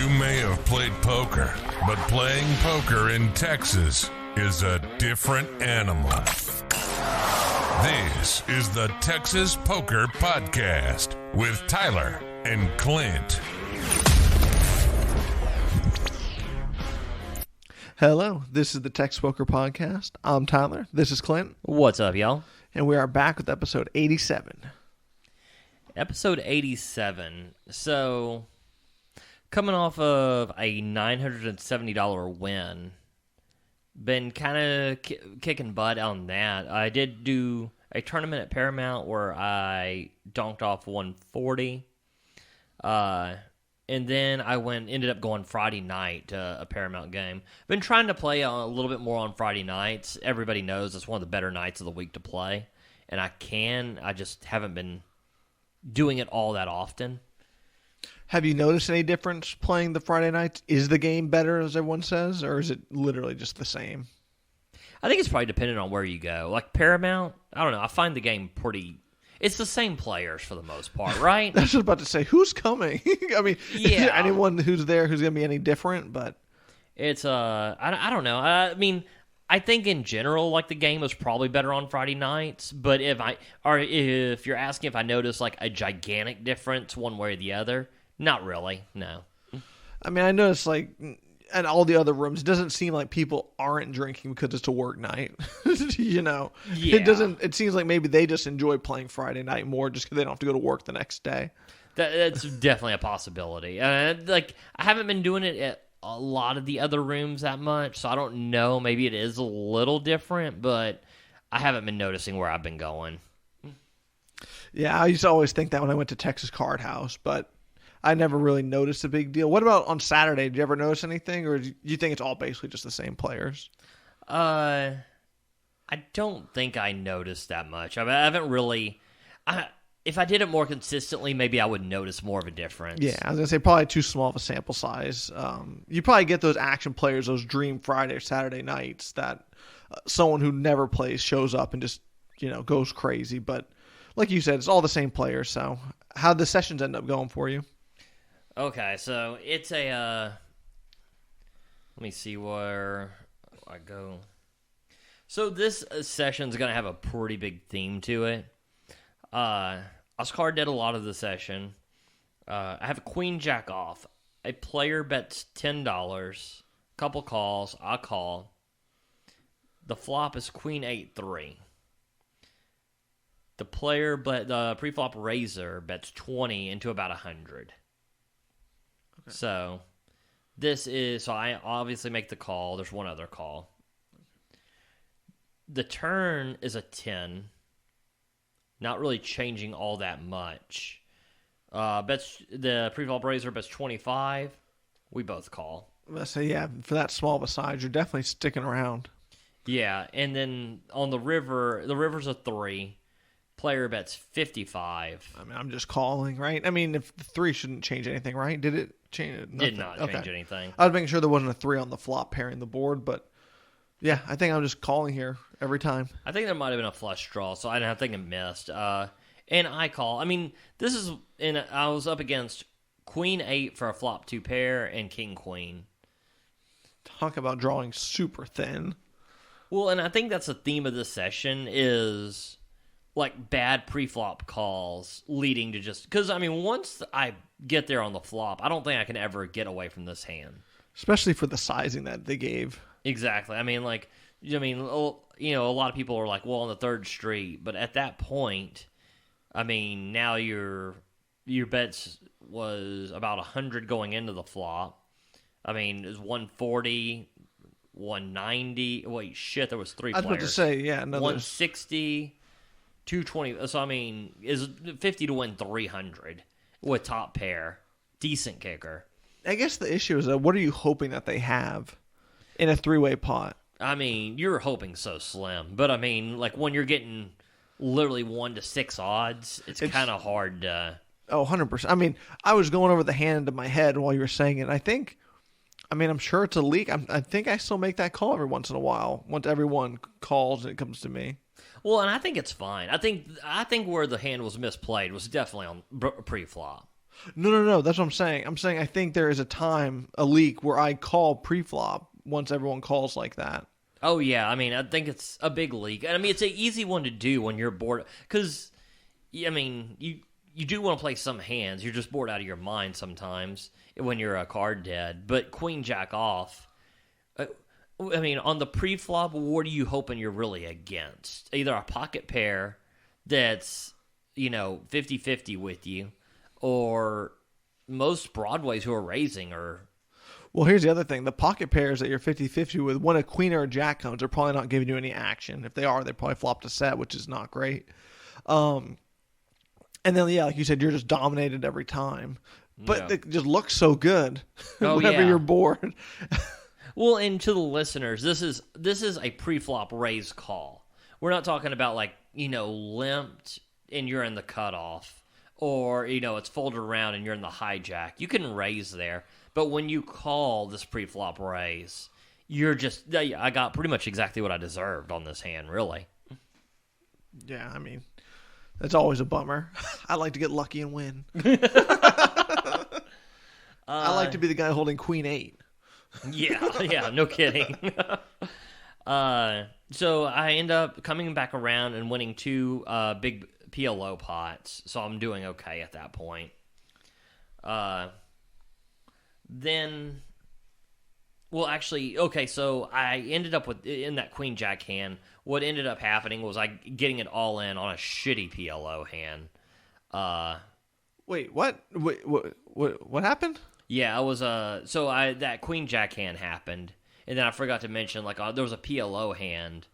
You may have played poker, but playing poker in Texas is a different animal. This is the Texas Poker Podcast with Tyler and Clint. Hello, this is the Texas Poker Podcast. I'm Tyler. This is Clint. What's up, y'all? And we are back with episode 87. Episode 87. So, coming off of a $970 win, been kind of kicking butt on that. I did do a tournament at Paramount where I donked off 140. And then I ended up going Friday night to a Paramount game. Been trying to play a little bit more on Friday nights. Everybody knows it's one of the better nights of the week to play. And I just haven't been doing it all that often. Have you noticed any difference playing the Friday nights? Is the game better, as everyone says, or is it literally just the same? I think it's probably dependent on where you go. Like Paramount, I don't know. I find the game pretty... It's the same players for the most part, right? I was just about to say, who's coming? I mean, Yeah. is there anyone who's there who's going to be any different? But It's, I don't know. I mean, I think in general, like, the game was probably better on Friday nights, but if you're asking if I noticed, like, a gigantic difference one way or the other, not really, no. I mean, I noticed, like, at all the other rooms, it doesn't seem like people aren't drinking because it's a work night. You know? Yeah. It seems like maybe they just enjoy playing Friday night more just because they don't have to go to work the next day. That's definitely a possibility. Like, I haven't been doing it at a lot of the other rooms that much, so I don't know. Maybe it is a little different, but I haven't been noticing where I've been going. Yeah, I used to always think that when I went to Texas Card House, but I never really noticed a big deal. What about on Saturday? Did you ever notice anything, or do you think it's all basically just the same players? I don't think I noticed that much. I haven't really... if I did it more consistently, maybe I would notice more of a difference. Yeah, I was going to say probably too small of a sample size. You probably get those action players, those dream Friday or Saturday nights that someone who never plays shows up and just, goes crazy. But like you said, it's all the same players. So how'd the sessions end up going for you? Okay, so it's a... let me see where I go. So this session's going to have a pretty big theme to it. Oscar did a lot of the session. I have a queen jack off. A player bets $10. Couple calls. I call. The flop is queen 8-3. The preflop raiser bets 20 into about 100. Okay. So I obviously make the call. There's one other call. The turn is a 10. Not really changing all that much. The preflop raiser bets 25. We both call. So yeah, for that small of a size, you're definitely sticking around. Yeah, and then on the river's a 3. Player bets 55. I mean, I'm just calling, right? I mean, if the 3 shouldn't change anything, right? Did it change? Nothing? Did not change anything. I was making sure there wasn't a 3 on the flop pairing the board, but yeah, I think I'm just calling here every time. I think there might have been a flush draw, so I think it missed. And I call. I mean, I was up against queen 8 for a flop 2 pair and king queen. Talk about drawing super thin. Well, and I think that's the theme of this session is like bad preflop calls leading to just... Because, I mean, once I get there on the flop, I don't think I can ever get away from this hand. Especially for the sizing that they gave. Exactly. I mean, a lot of people are like, well, on the 3rd street. But at that point, I mean, now your bets was about 100 going into the flop. I mean, it was 140, 190. Wait, shit, there was 3 players. I was about to say, yeah. 160, 220. So, I mean, is 50 to win 300 with top pair. Decent kicker. I guess the issue is, what are you hoping that they have in a 3-way pot? I mean, you're hoping so slim. But, I mean, like, when you're getting literally 1 to 6 odds, it's kind of hard to... Oh, 100%. I mean, I was going over the hand in my head while you were saying it. I'm sure it's a leak. I think I still make that call every once in a while. Once everyone calls and it comes to me. Well, and I think it's fine. I think where the hand was misplayed was definitely on pre-flop. No. That's what I'm saying. I'm saying I think there is a leak where I call preflop once everyone calls like that. Oh, yeah. I mean, I think it's a big leak. And I mean, it's an easy one to do when you're bored. Because, I mean, you do want to play some hands. You're just bored out of your mind sometimes when you're a card dead. But queen jack off, I mean, on the preflop, what are you hoping you're really against? Either a pocket pair that's, 50-50 with you, or most Broadways who are raising are... Well, here's the other thing. The pocket pairs that you're 50-50 with, when a queen or a jack comes, they're probably not giving you any action. If they are, they probably flopped a set, which is not great. And then, yeah, like you said, you're just dominated every time. But it just looks so good whenever you're bored. Well, and to the listeners, this is a preflop raise call. We're not talking about limped and you're in the cutoff, or it's folded around and you're in the hijack. You can raise there, but when you call this preflop raise, you're just I got pretty much exactly what I deserved on this hand, really. Yeah, I mean, that's always a bummer. I like to get lucky and win. I like to be the guy holding queen 8. Yeah, no kidding. So I end up coming back around and winning 2 big PLO pots, so I'm doing okay at that point. Then, well, actually, okay, so I ended up in that queen jack hand. What ended up happening was I getting it all in on a shitty PLO hand. Wait, what? What happened? Yeah, I was that queen jack hand happened, and then I forgot to mention there was a PLO hand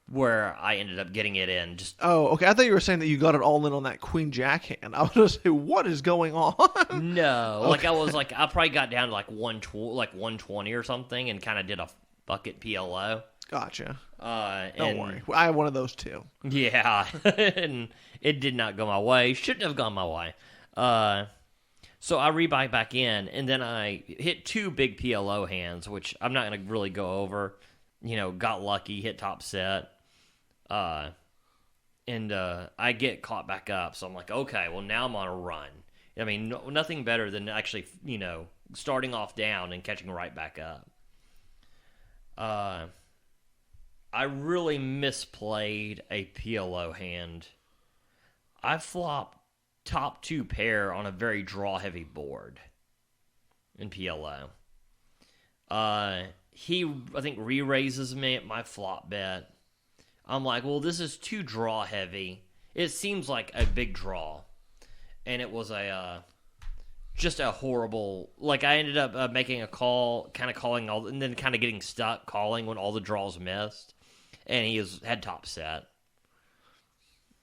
where I ended up getting it in. Oh, okay. I thought you were saying that you got it all in on that queen jack hand. I was going to say, what is going on? No, okay. I probably got down to 120 or something, and kind of did a bucket PLO. Gotcha. Don't worry, I have one of those too. Yeah, and it did not go my way. Shouldn't have gone my way. So I rebuy back in, and then I hit 2 big PLO hands, which I'm not going to really go over. Got lucky, hit top set. And I get caught back up. So I'm like, okay, well, now I'm on a run. I mean, nothing better than actually, starting off down and catching right back up. I really misplayed a PLO hand. I flopped top 2 pair on a very draw-heavy board in PLO. He, I think, re-raises me at my flop bet. I'm like, well, this is too draw-heavy. It seems like a big draw. And it was just a horrible... I ended up making a call, kind of calling all... And then kind of getting stuck calling when all the draws missed. And he had top set.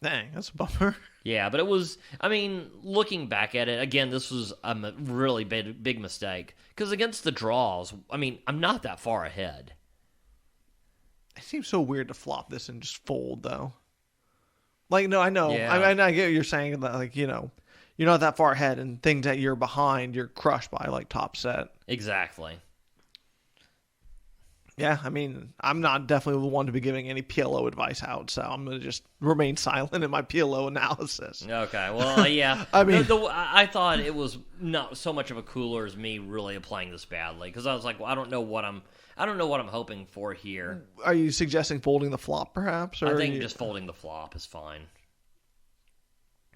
Dang, that's a bummer. Yeah, but it was, I mean, looking back at it, again, this was a really big mistake. Because against the draws, I mean, I'm not that far ahead. It seems so weird to flop this and just fold, though. No, I know. Yeah. I get what you're saying. That, you're not that far ahead, and things that you're behind, you're crushed by, top set. Exactly. Yeah, I mean, I'm not definitely the one to be giving any PLO advice out, so I'm going to just remain silent in my PLO analysis. Okay, well, yeah. I mean, I thought it was not so much of a cooler as me really playing this badly, because I was like, well, I don't know what I'm hoping for here. Are you suggesting folding the flop, perhaps? Or I think just folding the flop is fine.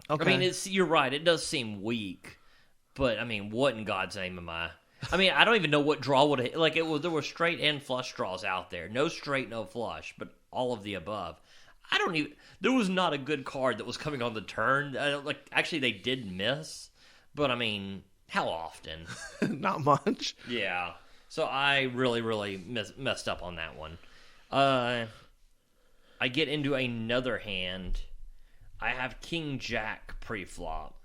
Okay. I mean, you're right. It does seem weak, but I mean, what in God's name am I? I mean, I don't even know what draw would have... there were straight and flush draws out there. No straight, no flush, but all of the above. There was not a good card that was coming on the turn. Actually, they did miss, but I mean, how often? Not much. Yeah. So I really, really messed up on that one. I get into another hand. I have King Jack pre-flop.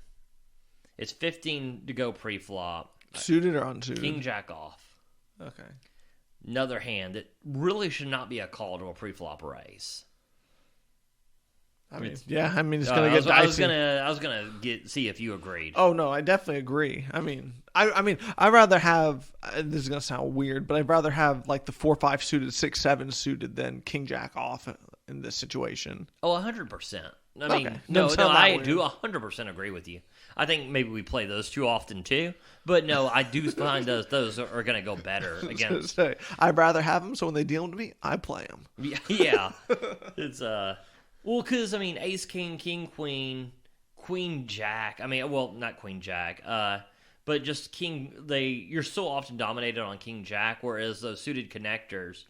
It's 15 to go pre-flop. Suited or unsuited? King Jack off. Okay. Another hand that really should not be a call to a pre-flop raise. I mean, it's gonna get dicey. I was gonna see if you agreed. Oh no, I definitely agree. I mean, I'd rather have. This is gonna sound weird, but I'd rather have the 4-5 suited, 6-7 suited than King Jack off in this situation. Oh, 100%. I mean, okay. no, I weird. do 100% agree with you. I think maybe we play those too often too. But no, I do find those are going to go better against. I'd rather have them, so when they deal them to me, I play them. Yeah. It's well, because I mean, ace, king, king, queen, queen, jack. I mean, well, not queen, jack. But just king. You're so often dominated on king, jack. Whereas those suited connectors,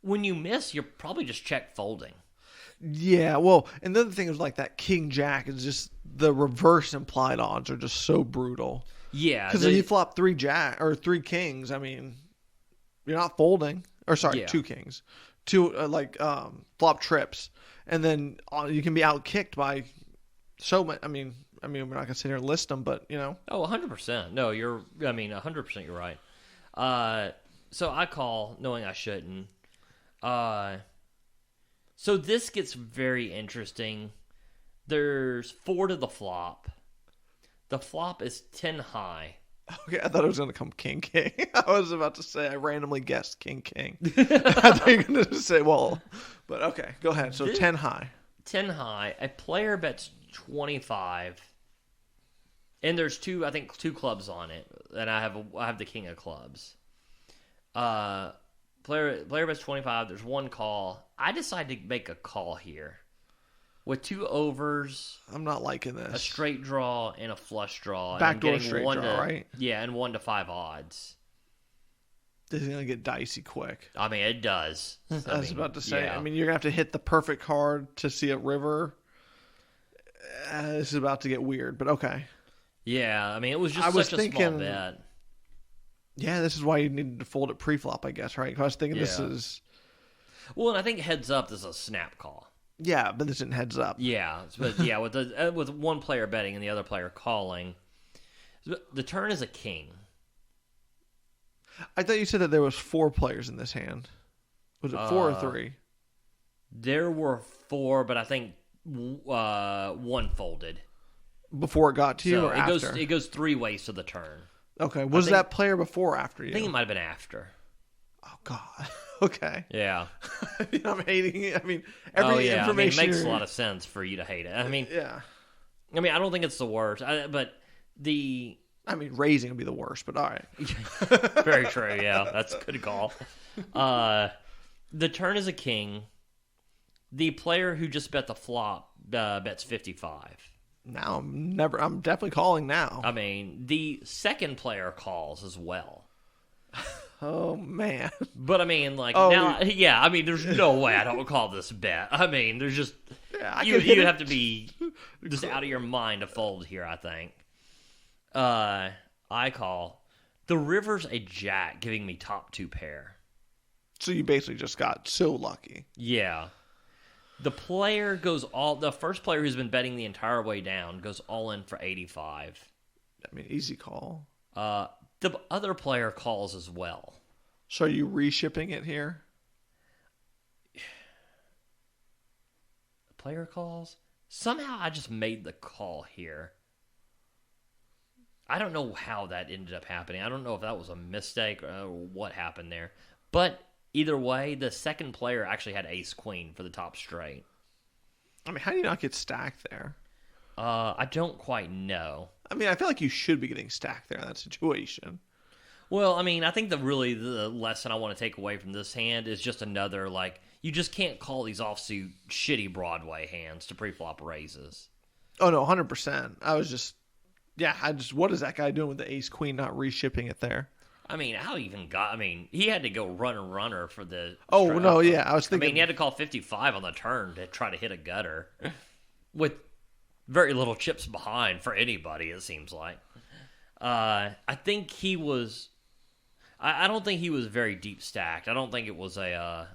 when you miss, you're probably just check folding. Yeah, well, and the other thing is like that king jack is just the reverse implied odds are just so brutal. Yeah, because if you flop 3 jack or 3 kings, I mean, you're not folding. Or sorry, 2 kings, 2 flop trips, and then you can be outkicked by so much. I mean, we're not gonna sit here and list them, but you know. Oh, 100%. No, 100%. You're right. So I call knowing I shouldn't. So this gets very interesting. There's 4 to the flop. The flop is 10 high. Okay, I thought it was going to come king, king. I was about to say I randomly guessed king, king. I thought you were going to say, well, but okay, go ahead. So 10 high. 10 high. A player bets 25. And there's two clubs on it. And I have the king of clubs. Player bets 25. There's 1 call. I decide to make a call here with 2 overs. I'm not liking this. A straight draw and a flush draw. Backdoor straight draw, right? Yeah, and 1 to 5 odds. This is gonna get dicey quick. I mean, it does. I was about to say. Yeah. I mean, you're gonna have to hit the perfect card to see a river. This is about to get weird, but okay. Yeah, I mean, it was just such a small bet. Yeah, this is why you needed to fold it pre-flop, I guess, right? Because I was thinking this is... Well, and I think heads up is a snap call. Yeah, but this isn't heads up. Yeah, but yeah, with one player betting and the other player calling, the turn is a king. I thought you said that there was 4 players in this hand. Was it 4 or 3? There were 4, but I think 1 folded. Before it got to you or after? It goes 3 ways to the turn. Okay, was that player before or after you? I think it might have been after. Oh, God. Okay. Yeah. I'm hating it. I mean, every information... it makes a lot of sense for you to hate it. I mean, yeah. I mean, I don't think it's the worst, but the... I mean, raising would be the worst, but all right. Very true, yeah. That's a good call. The turn is a king. The player who just bet the flop bets 55. Now, I'm definitely calling now. I mean, the second player calls as well. Oh, man. But, I mean, now, yeah, I mean, there's no way I don't call this bet. I mean, there's just, you'd have to be just out of your mind to fold here, I think. I call. The river's a jack, giving me top 2 pair. So you basically just got so lucky. Yeah. The first player who's been betting the entire way down goes all in for 85. I mean, easy call. The other player calls as well. So are you reshipping it here? The player calls? Somehow I just made the call here. I don't know how that ended up happening. I don't know if that was a mistake or what happened there. But either way, the second player actually had ace-queen for the top straight. I mean, how do you not get stacked there? I don't quite know. I mean, I feel like you should be getting stacked there in that situation. Well, I mean, I think the lesson I want to take away from this hand is just another, you just can't call these offsuit shitty Broadway hands to preflop raises. Oh, no, 100%. What is that guy doing with the ace-queen not reshipping it there? I mean, he had to go runner for the... Oh, no, yeah, I was thinking... I mean, he had to call 55 on the turn to try to hit a gutter with very little chips behind for anybody, it seems like. I think he was... I don't think he was very deep stacked. I don't think it was I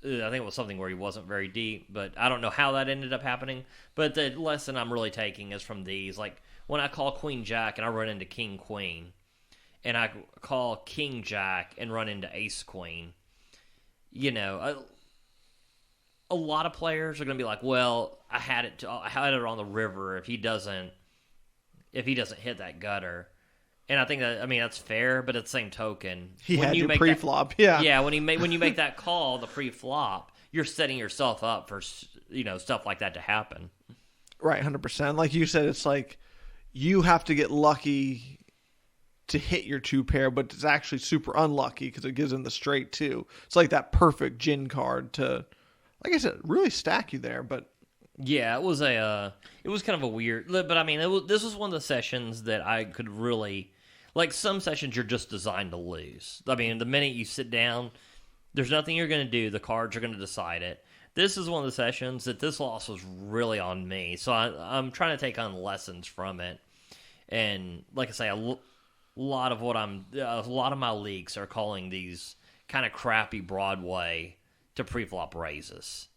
think it was something where he wasn't very deep, but I don't know how that ended up happening. But the lesson I'm really taking is from these. Like, when I call Queen Jack and I run into King Queen, and I call King Jack and run into Ace Queen, a lot of players are going to be like, well, I had it on the river if he doesn't hit that gutter. And I think that's fair, but at the same token, he had you pre-flop, yeah. Yeah, when you make that call, the pre-flop, you're setting yourself up for stuff like that to happen. Right, 100%. Like you said, it's like you have to get lucky to hit your 2 pair, but it's actually super unlucky because it gives them the straight 2. It's like that perfect gin card to, like I said, really stack you there. But yeah, it was kind of a weird, but I mean, this was one of the sessions that I could really, like some sessions you're just designed to lose. I mean, the minute you sit down, there's nothing you're going to do. The cards are going to decide it. This is one of the sessions that this loss was really on me. So I'm trying to take on lessons from it. And like I say, a lot of my leagues are calling these kind of crappy Broadway to preflop raises.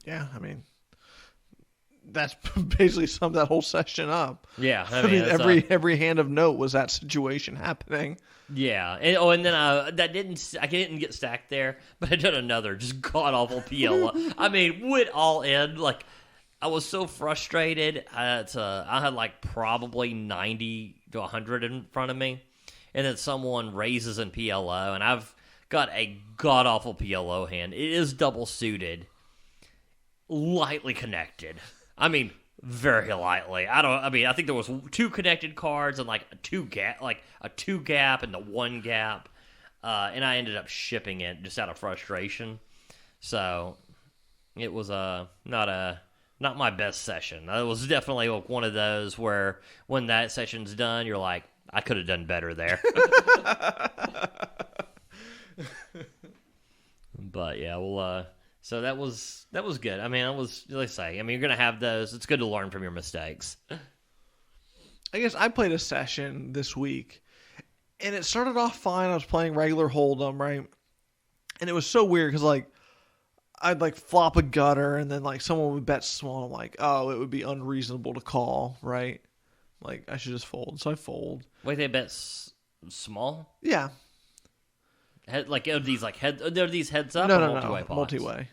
Yeah, I mean, that's basically summed that whole session up. Yeah, I mean every hand of note was that situation happening. Yeah, and then I didn't get stacked there, but I did another just god awful PLO. I mean, went all in. Like I was so frustrated. I had like probably 90 to 100 in front of me, and then someone raises in PLO, and I've got a god awful PLO hand. It is double suited, lightly connected. I mean, very lightly. I think there was 2 connected cards and like a 2 gap and the 1 gap, and I ended up shipping it just out of frustration. So it was not my best session. It was definitely one of those where when that session's done, you're like, I could have done better there. But yeah, well. So that was good. I mean, you're gonna have those. It's good to learn from your mistakes. I guess I played a session this week, and it started off fine. I was playing regular Hold'em, right? And it was so weird because like I'd like flop a gutter, and then like someone would bet small. I'm like, oh, it would be unreasonable to call, right? Like I should just fold. So I fold. Wait, they bet small? Yeah. Are these heads up? No, or no, multi-way no, pots? multi-way.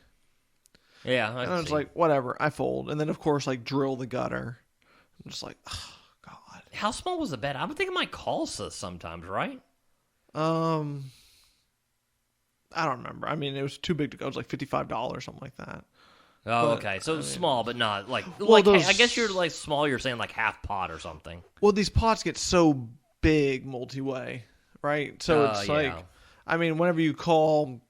Yeah, and I was like, whatever. I fold, and then of course like drill the gutter. I'm just like, oh, God. How small was the bet? I would think it might call sometimes, right? I don't remember. I mean, it was too big to go. It was like $55, something like that. Oh, okay. So small, but not like I guess you're like small. You're saying like half pot or something. Well, these pots get so big multi-way, right? So it's like, I mean, whenever you call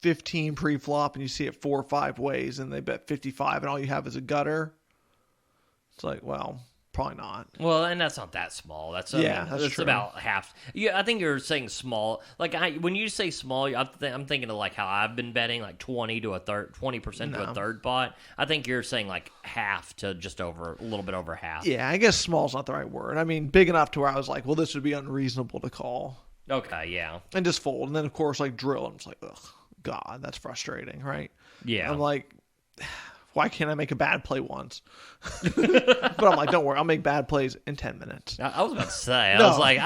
15 pre-flop and you see it 4 or 5 ways and they bet 55 and all you have is a gutter, it's like, well, probably not. Well, and that's not that small. That's true. About half. Yeah, I think you're saying small. Like when you say small, I'm thinking of like how I've been betting, like 20% to a third pot. I think you're saying like half to just over a little bit over half. Yeah, I guess small's not the right word. I mean, big enough to where I was like, well, this would be unreasonable to call. Okay, yeah. And just fold. And then, of course, like drill. And it's like, ugh, God, that's frustrating, right? Yeah. I'm like, why can't I make a bad play once? But I'm like, don't worry, I'll make bad plays in 10 minutes. I was about to say, I was like,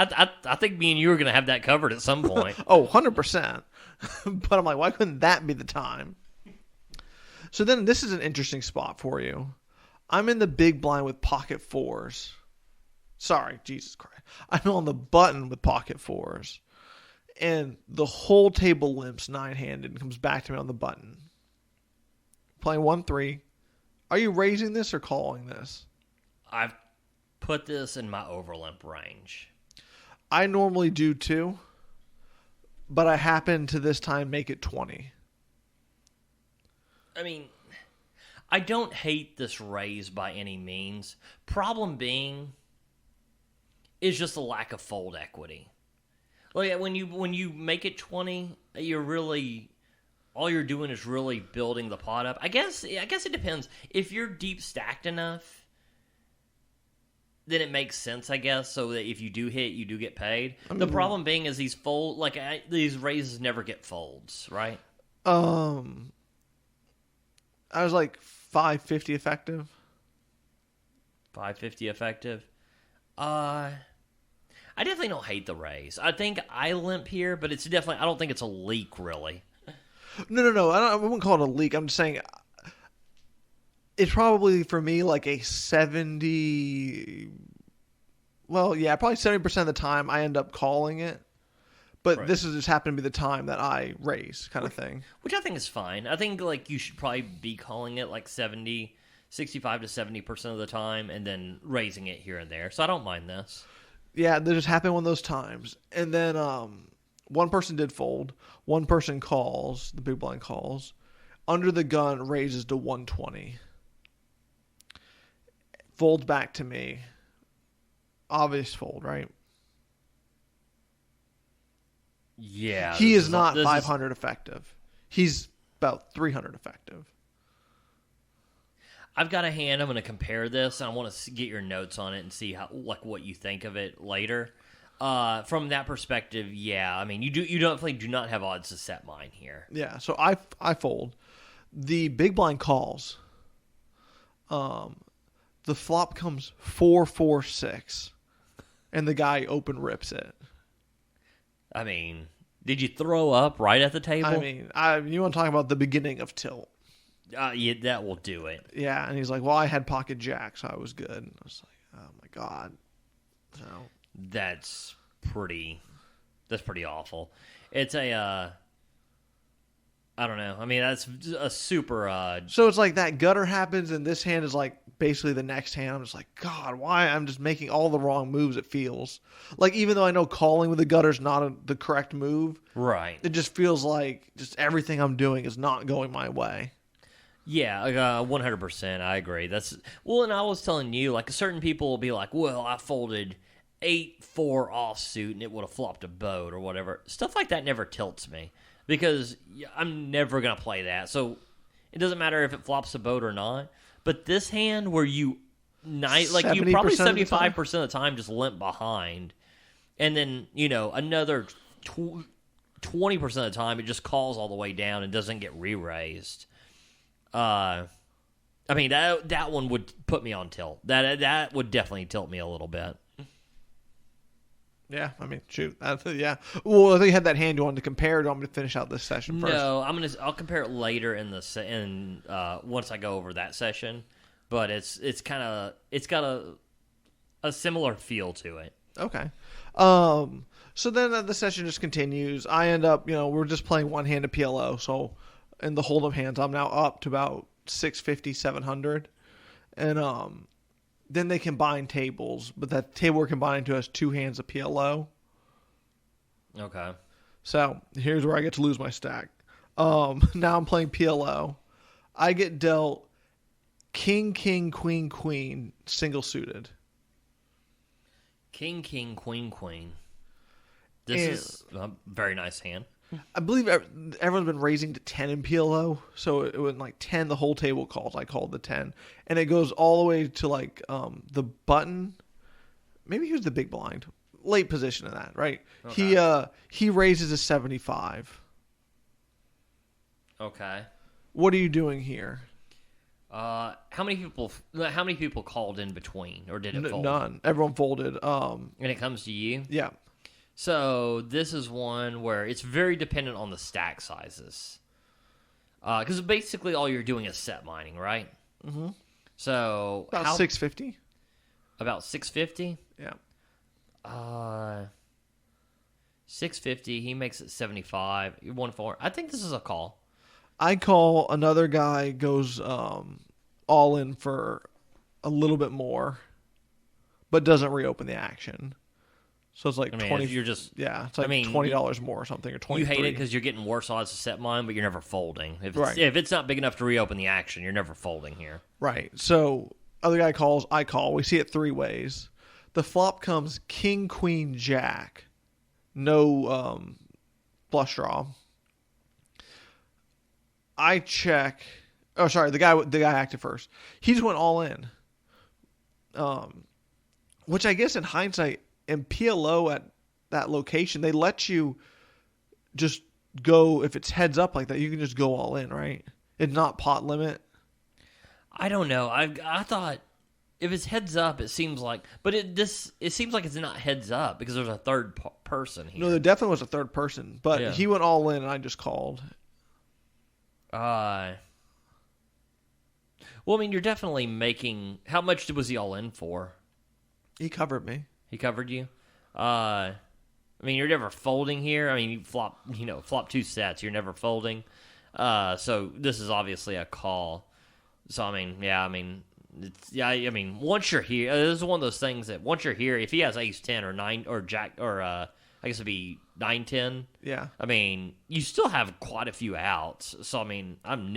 I think me and you are going to have that covered at some point. Oh, 100%. But I'm like, why couldn't that be the time? So then this is an interesting spot for you. I'm in the big blind with pocket 4s. Sorry, Jesus Christ. I'm on the button with pocket 4s. And the whole table limps 9-handed and comes back to me on the button. Playing 1-3. Are you raising this or calling this? I've put this in my overlimp range. I normally do too. But I happen to this time make it 20. I mean, I don't hate this raise by any means. Problem being is just a lack of fold equity. Like when you make it 20, you're really all you're doing is really building the pot up. I guess it depends. If you're deep stacked enough, then it makes sense, I guess, so that if you do hit, you do get paid. The problem being is these these raises never get folds, right? I was like 550 effective. 550 effective. I definitely don't hate the raise. I think I limp here, but it's definitely, I don't think it's a leak, really. No. I wouldn't call it a leak. I'm just saying it's probably, for me, like a 70... Well, yeah, probably 70% of the time I end up calling it. But right. This has just happened to be the time that I raise, kind of thing. Which I think is fine. I think like you should probably be calling it like 70 65 to 70% of the time, and then raising it here and there. So I don't mind this. Yeah, that just happened one of those times. And then one person did fold. One person calls. The big blind calls. Under the gun raises to 120. Folds back to me. Obvious fold, right? Yeah. He is not 500 effective. He's about 300 effective. I've got a hand. I'm going to compare this, and I want to get your notes on it and see how, like, what you think of it later. From that perspective, yeah. I mean, you definitely do not have odds to set mine here. Yeah, so I fold. The big blind calls. The flop comes 4-4-6, and the guy open rips it. I mean, did you throw up right at the table? I mean, you want to talk about the beginning of tilt? Yeah, that will do it. Yeah, and he's like, "Well, I had pocket jack, so I was good." And I was like, "Oh my god!" So that's pretty awful. It's a I don't know. I mean, that's a super. So it's like that gutter happens, and this hand is like basically the next hand. I'm just like, God, why? I'm just making all the wrong moves. It feels like, even though I know calling with the gutter is not the correct move, right? It just feels like just everything I'm doing is not going my way. Yeah, 100%. I agree. And I was telling you, like, certain people will be like, "Well, I folded 8-4 offsuit, and it would have flopped a boat or whatever." Stuff like that never tilts me, because I'm never going to play that. So it doesn't matter if it flops a boat or not. But this hand where you probably 75% of the time just limp behind. And then, another 20% of the time it just calls all the way down and doesn't get re-raised. I mean, that one would put me on tilt. That would definitely tilt me a little bit. Yeah, I mean, shoot. Yeah. Well, I think you had that hand you wanted to compare. Do you want me to finish out this session first? No, I'll compare it later once I go over that session. But it's got a similar feel to it. Okay. So then the session just continues. I end up, we're just playing one hand of PLO. So in the hold'em hands, I'm now up to about 650, 700, and then they combine tables, but that table we're combining to has two hands of PLO. Okay. So here's where I get to lose my stack. Now I'm playing PLO. I get dealt king, king, queen, queen, single suited. King, king, queen, queen. This is a very nice hand. I believe everyone's been raising to 10 in PLO, so it went like 10, the whole table calls. I called the 10. And it goes all the way to like the button. Maybe he was the big blind. Late position in that, right? Okay. He raises a 75. Okay. What are you doing here? How many people called in between, or did it fold? None. Everyone folded. And it comes to you? Yeah. So this is one where it's very dependent on the stack sizes. Because basically all you're doing is set mining, right? Mm-hmm. So about 650. About 650? Yeah. 650. He makes it 75. You 1-4. I think this is a call. I call. Another guy goes all in for a little bit more, but doesn't reopen the action. So it's like 20. You're just it's like $20 more or something, or 20. You hate it because you're getting worse odds to set mine, but you're never folding. If it's not big enough to reopen the action, you're never folding here. Right. So other guy calls, I call. We see it three ways. The flop comes king, queen, jack. No flush draw. I check. Oh, sorry. The guy acted first. He just went all in. Which I guess in hindsight, in PLO at that location, they let you just go, if it's heads up like that, you can just go all in, right? It's not pot limit. I don't know. I thought if it's heads up, it seems like, but it seems like it's not heads up because there's a third person here. No, there definitely was a third person, but he went all in and I just called. Well, I mean, you're definitely making. How much was he all in for? He covered me. He covered you. I mean, you're never folding here. I mean, you flop two sets. You're never folding. So this is obviously a call. So I mean, yeah, I mean, I mean, once you're here, this is one of those things that once you're here, if he has ace 10 or 9 or jack or I guess it'd be 9-10. Yeah. I mean, you still have quite a few outs. So I mean, I'm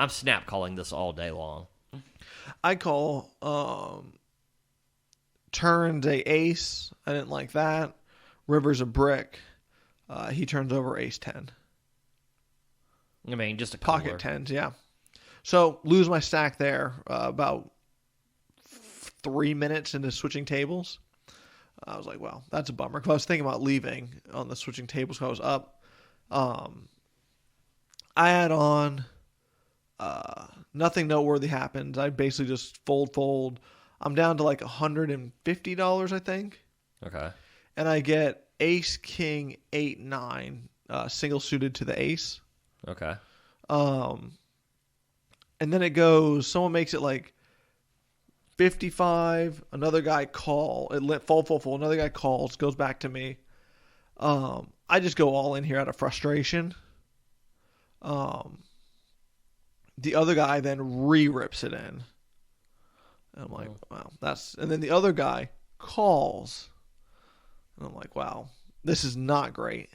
snap calling this all day long. I call turns a ace. I didn't like that. River's a brick. He turns over ace 10. I mean, just a Pocket cooler. tens, yeah. So lose my stack there about 3 minutes into switching tables. I was like, well, that's a bummer. Because I was thinking about leaving on the switching tables because I was up. I had on nothing noteworthy happens. I basically just fold. I'm down to like $150, I think. Okay. And I get ace, king, 8, 9, single suited to the ace. Okay. And then it goes, someone makes it like 55, another guy fold, another guy calls, goes back to me. I just go all in here out of frustration. The other guy then rips it in. And I'm like, wow, and then the other guy calls. And I'm like, wow, this is not great.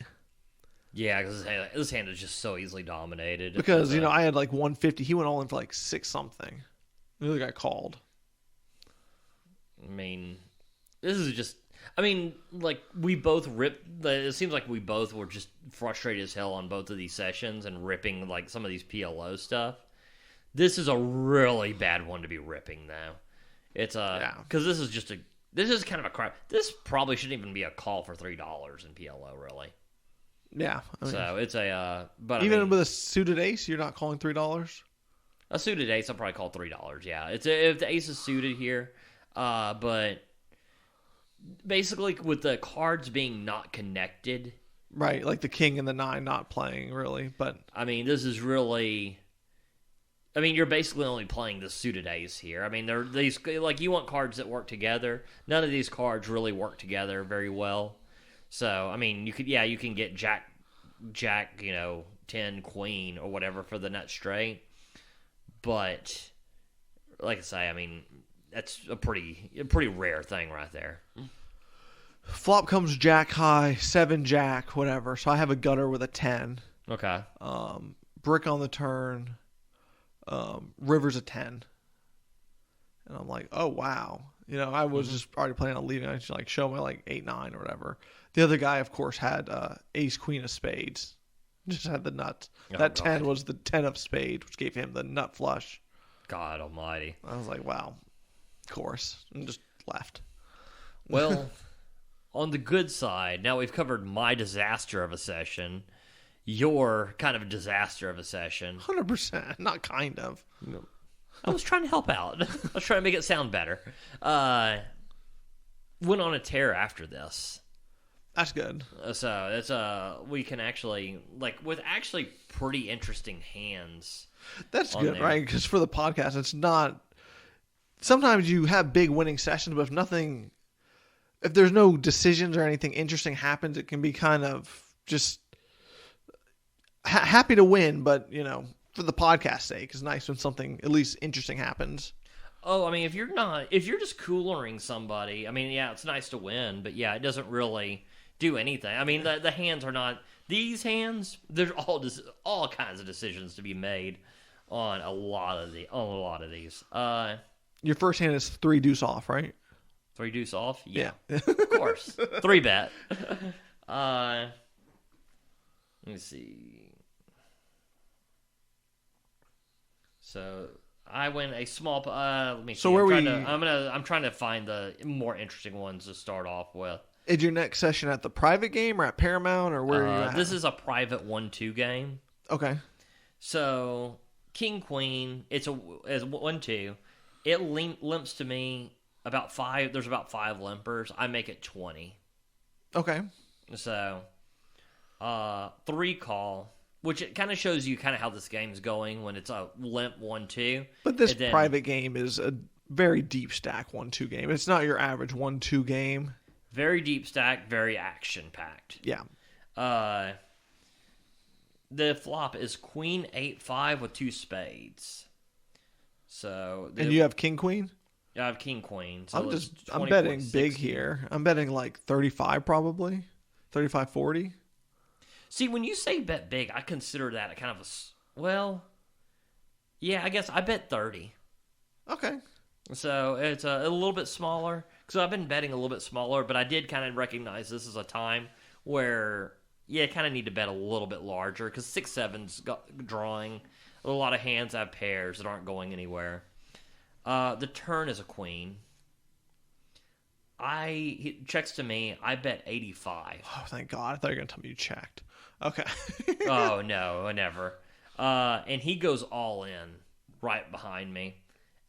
Yeah, because this hand is just so easily dominated. Because, I had like 150. He went all in for like 6 something. The other guy called. I mean, this is just... I mean, like, we both ripped... It seems like we both were just frustrated as hell on both of these sessions and ripping, like, some of these PLO stuff. This is a really bad one to be ripping, though. It's because this is just this is kind of a crap. This probably shouldn't even be a call for $3 in PLO, really. Yeah. So it's but even with a suited ace, you're not calling $3? A suited ace, I'll probably call $3. Yeah. If the ace is suited here, but basically with the cards being not connected. Right. Like the king and the 9 not playing really, but I mean, this is really, I mean, you're basically only playing the suited ace here. I mean, they're these, like, you want cards that work together. None of these cards really work together very well. So, I mean, you can get Jack, 10, queen, or whatever for the nut straight. But, like I say, I mean, that's a pretty rare thing right there. flop comes jack high, 7 jack, whatever. So I have a gutter with a 10. Okay. Brick on the turn. River's a 10. And I'm like, oh, wow. I was just already planning on leaving. I just like show my like 8, 9 or whatever. The other guy, of course, had ace, queen of spades. Just had the nuts. That 10 was the 10 of spades, which gave him the nut flush. God almighty. I was like, wow. Of course. And just left. Well, on the good side, now we've covered my disaster of a session. Your kind of disaster of a session. 100%. Not kind of. I was trying to help out. I was trying to make it sound better. Went on a tear after this. That's good. So it's we can actually, like, with actually pretty interesting hands. That's good, right? Because for the podcast, it's not. Sometimes you have big winning sessions, but if there's no decisions or anything interesting happens, it can be kind of just happy to win, but for the podcast sake, it's nice when something at least interesting happens. Oh, I mean, if you're just coolering somebody, I mean, yeah, it's nice to win, but yeah, it doesn't really do anything. I mean, the hands are not these hands. There's all kinds of decisions to be made on a lot of these. Your first hand is 3 deuce off, right? 3 deuce off, yeah. Of course. 3 bet. Let me see. So I win a small. Let me see. So I'm trying to find the more interesting ones to start off with. Is your next session at the private game or at Paramount or where are you at? This is a private 1-2 game. Okay. So king queen. It's 1-2. It limps to me about 5. There's about 5 limpers. I make it 20. Okay. So 3 call. Which it kind of shows you kind of how this game's going when it's a limp 1-2. But this private game is a very deep stack 1-2 game. It's not your average 1-2 game. Very deep stack, very action packed. Yeah. The flop is queen 8-5 with 2 spades. So And you have king queen? I have king queen. So I'm betting 20.60. big here. I'm betting like 35 probably. 35, 40. See, when you say bet big, I consider that a kind of yeah, I guess I bet 30. Okay. So it's a little bit smaller. So I've been betting a little bit smaller, but I did kind of recognize this is a time where, you kind of need to bet a little bit larger because 6-7's drawing. A lot of hands have pairs that aren't going anywhere. The turn is a queen. He checks to me. I bet 85. Oh, thank God. I thought you were going to tell me you checked. Okay. Oh, no, never. And he goes all in right behind me.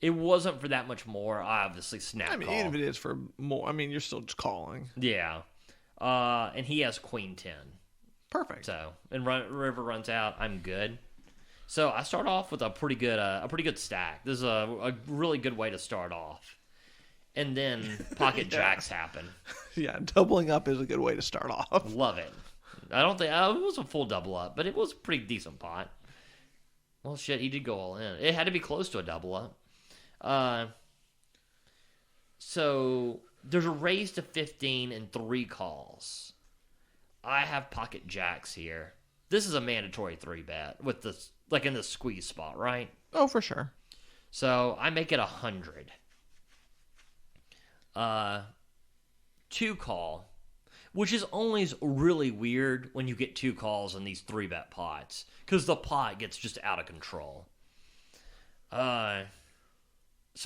It wasn't for that much more. I obviously snap call. Even if it is for more, you're still just calling. Yeah. And he has queen 10. Perfect. So, and river runs out. I'm good. So I start off with a pretty good stack. This is a really good way to start off. And then pocket jacks happen. Yeah, doubling up is a good way to start off. Love it. I don't think it was a full double up, but it was a pretty decent pot. Well, shit, he did go all in. It had to be close to a double up. So there's a raise to 15 and 3 calls. I have pocket jacks here. This is a mandatory 3-bet with this, like in the squeeze spot, right? Oh, for sure. So I make it 100. 2 call, which is always really weird when you get 2 calls in these 3-bet pots because the pot gets just out of control. So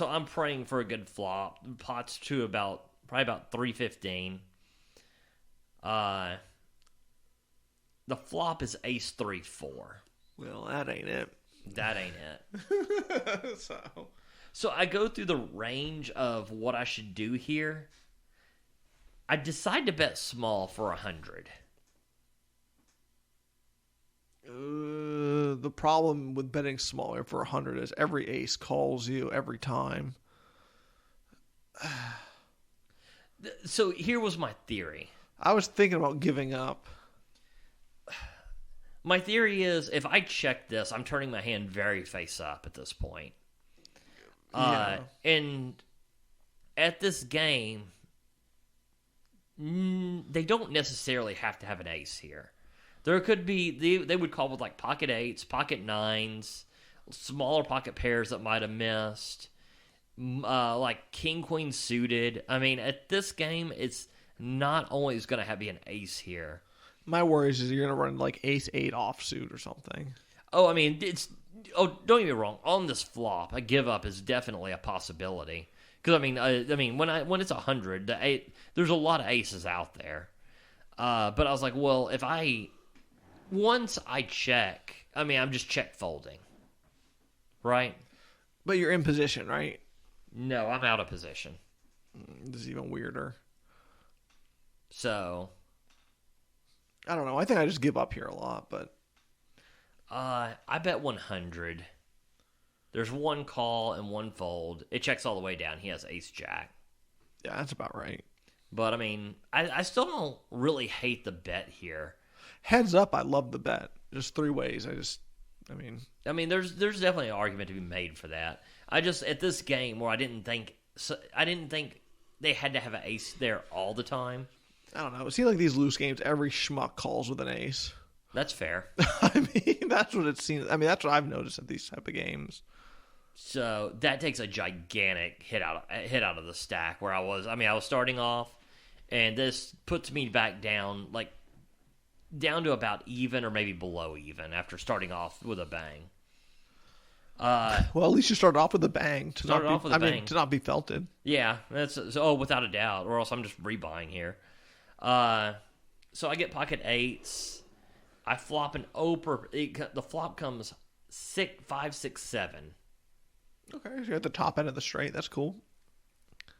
I'm praying for a good flop. The pot's to probably about 315. The flop is ace 3-4. Well, that ain't it. That ain't it. So I go through the range of what I should do here. I decide to bet small for 100. The problem with betting smaller for 100 is every ace calls you every time. So here was my theory. I was thinking about giving up. My theory is if I check this, I'm turning my hand very face up at this point. Yeah. And at this game, they don't necessarily have to have an ace here. There could be, they would call with like pocket 8s, pocket 9s, smaller pocket pairs that might have missed, like king, queen suited. I mean, at this game, it's not always going to be an ace here. My worry is you're going to run like ace 8 offsuit or something. Oh, I mean, don't get me wrong. On this flop, a give up is definitely a possibility. Because I mean, when it's 100, there's a lot of aces out there. But I was like, well, once I check, I'm just check folding, right? But you're in position, right? No, I'm out of position. This is even weirder. So I don't know. I think I just give up here a lot, but I bet 100. There's 1 call and 1 fold. It checks all the way down. He has ace jack. Yeah, that's about right. But I still don't really hate the bet here. Heads up, I love the bet. Just 3 ways. There's definitely an argument to be made for that. At this game where I didn't think they had to have an ace there all the time. I don't know. It seems like these loose games, every schmuck calls with an ace. That's fair. That's what it seems. That's what I've noticed at these type of games. So that takes a gigantic hit out of the stack where I was. I was starting off, and this puts me back down to about even or maybe below even after starting off with a bang. Well, at least you started off with a bang. To not be felted. Yeah, that's without a doubt. Or else I'm just rebuying here. So I get pocket 8s. I flop an oper. The flop comes 5, 6, 7. Okay, so you're at the top end of the straight. That's cool.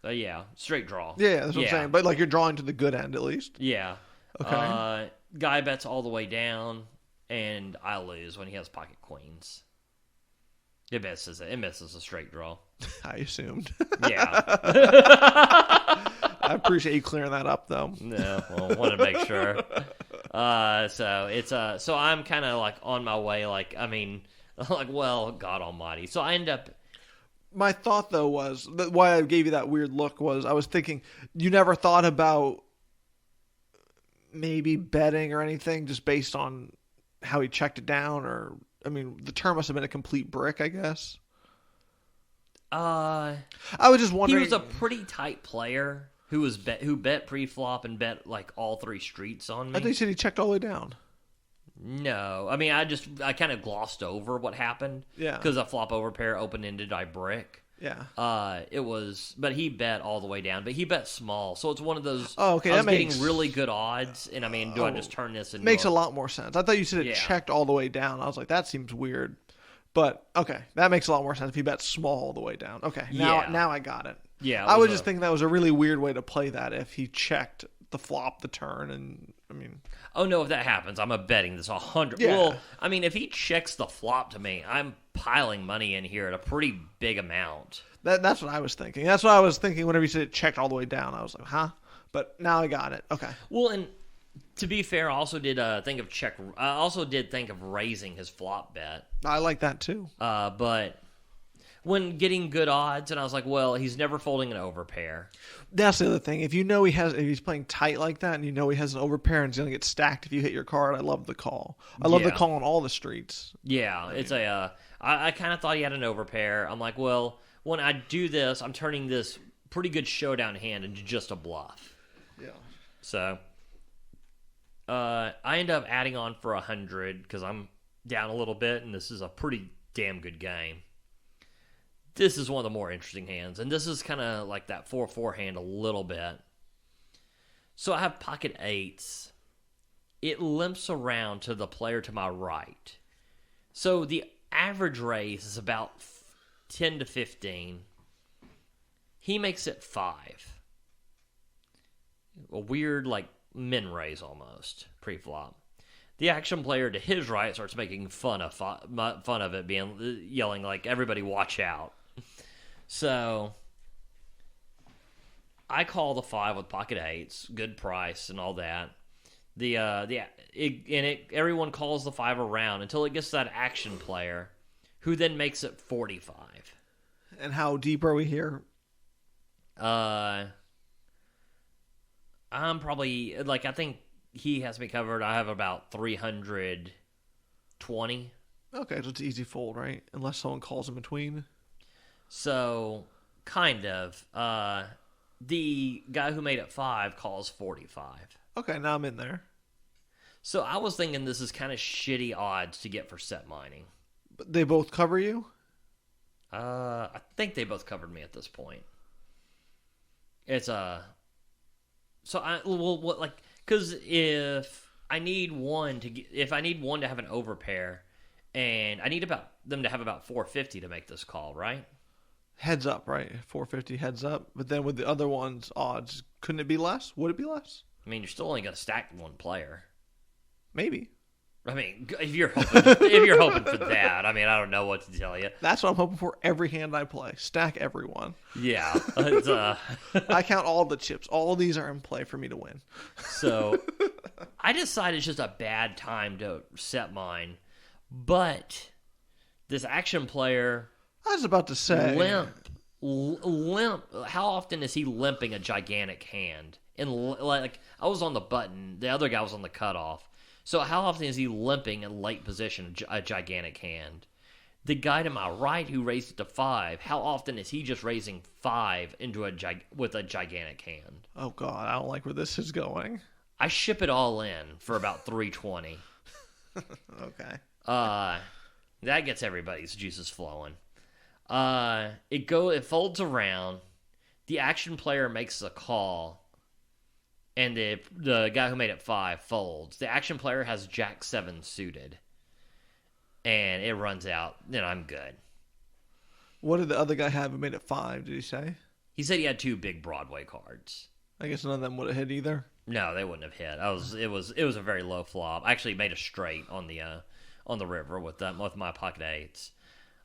Yeah, straight draw. Yeah, that's what I'm saying. But like you're drawing to the good end at least. Yeah. Okay. Guy bets all the way down, and I lose when he has pocket queens. It misses a straight draw. I assumed. Yeah. I appreciate you clearing that up, though. No, well, wanted to make sure. So it's so I'm kind of like on my way. Well, God Almighty. So I end up. My thought, though, was why I gave you that weird look was I was thinking you never thought about maybe betting or anything just based on how he checked it down, or I mean, the turn must have been a complete brick, I guess. I was just wondering. He was a pretty tight player who bet pre-flop and bet like all 3 streets on me. I think he said he checked all the way down. No, I mean I kind of glossed over what happened. Yeah, because a flop over pair open-ended I brick. Yeah. But he bet all the way down, but he bet small, so it's one of those. Oh, okay. I was getting really good odds, and I mean, do I just turn this into makes a lot more sense. I thought you said it checked all the way down. I was like, that seems weird, but okay, that makes a lot more sense if he bet small all the way down. Okay, now I got it. Yeah, I was just thinking that was a really weird way to play that if he checked the flop, the turn, and I mean. Oh no! If that happens, I'm betting this 100. Yeah. Well, I mean, if he checks the flop to me, I'm piling money in here at a pretty big amount. That's what I was thinking. That's what I was thinking whenever you said it checked all the way down. I was like, huh? But now I got it. Okay. Well, and to be fair, I also did think of raising his flop bet. I like that too. But when getting good odds, and I was like, well, he's never folding an overpair. That's the other thing. If he's playing tight like that, and you know he has an overpair and he's gonna get stacked if you hit your card, I love the call. I love the call on all the streets. Yeah, I kind of thought he had an overpair. I'm like, well, when I do this, I'm turning this pretty good showdown hand into just a bluff. Yeah. So, I end up adding on for 100 because I'm down a little bit, and this is a pretty damn good game. This is one of the more interesting hands, and this is kind of like that 4-4 hand a little bit. So I have pocket 8s. It limps around to the player to my right. So the average raise is about 10 to 15. He makes it 5. A weird, like, min raise almost, pre-flop. The action player to his right starts making fun of it, yelling like, everybody watch out. So I call the 5 with pocket 8s, good price and all that. Everyone calls the 5 around until it gets to that action player, who then makes it 45. And how deep are we here? I'm probably I think he has me covered. I have about 320. Okay, so it's easy fold, right? Unless someone calls in between. So, kind of. The guy who made it 5 calls 45. Okay, now I'm in there. So I was thinking this is kind of shitty odds to get for set mining. But they both cover you? I think they both covered me at this point. It's because if I need one to have an overpair, and I need them to have about 450 to make this call, right? Heads up, right? 450 heads up. But then with the other one's odds, couldn't it be less? Would it be less? I mean, you're still only going to stack one player. Maybe. I mean, if you're hoping for that, I mean, I don't know what to tell you. That's what I'm hoping for every hand I play. Stack everyone. Yeah. It's, I count all the chips. All these are in play for me to win. So I decided it's just a bad time to set mine. But this action player... I was about to say... Limp. How often is he limping a gigantic hand? And like, I was on the button. The other guy was on the cutoff. So how often is he limping in late position a gigantic hand? The guy to my right who raised it to 5, how often is he just raising 5 into with a gigantic hand? Oh, God. I don't like where this is going. I ship it all in for about 320. Okay. That gets everybody's juices flowing. It folds around. The action player makes a call. And the guy who made it 5 folds. The action player has Jack 7 suited. And it runs out. Then I'm good. What did the other guy have who made it 5, did he say? He said he had 2 big Broadway cards. I guess none of them would have hit either. No, they wouldn't have hit. It was a very low flop. I actually made a straight on the river with my pocket 8s.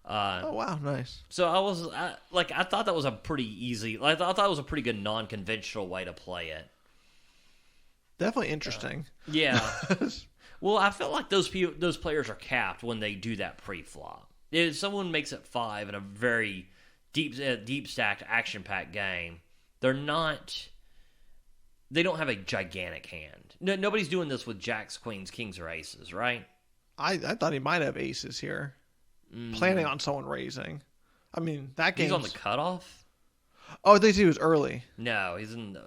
Oh wow, nice. So I thought that was a pretty easy. I thought that was a pretty good non-conventional way to play it. Definitely interesting. Yeah. Well, I felt like those players are capped when they do that pre-flop. If someone makes it 5 in a very deep stacked action packed game, they don't have a gigantic hand. Nobody's doing this with jacks, queens, kings, or aces, right? I thought he might have aces here, planning on someone raising. I mean, that game. He's on the cutoff. Oh, they say he was early. No, he's in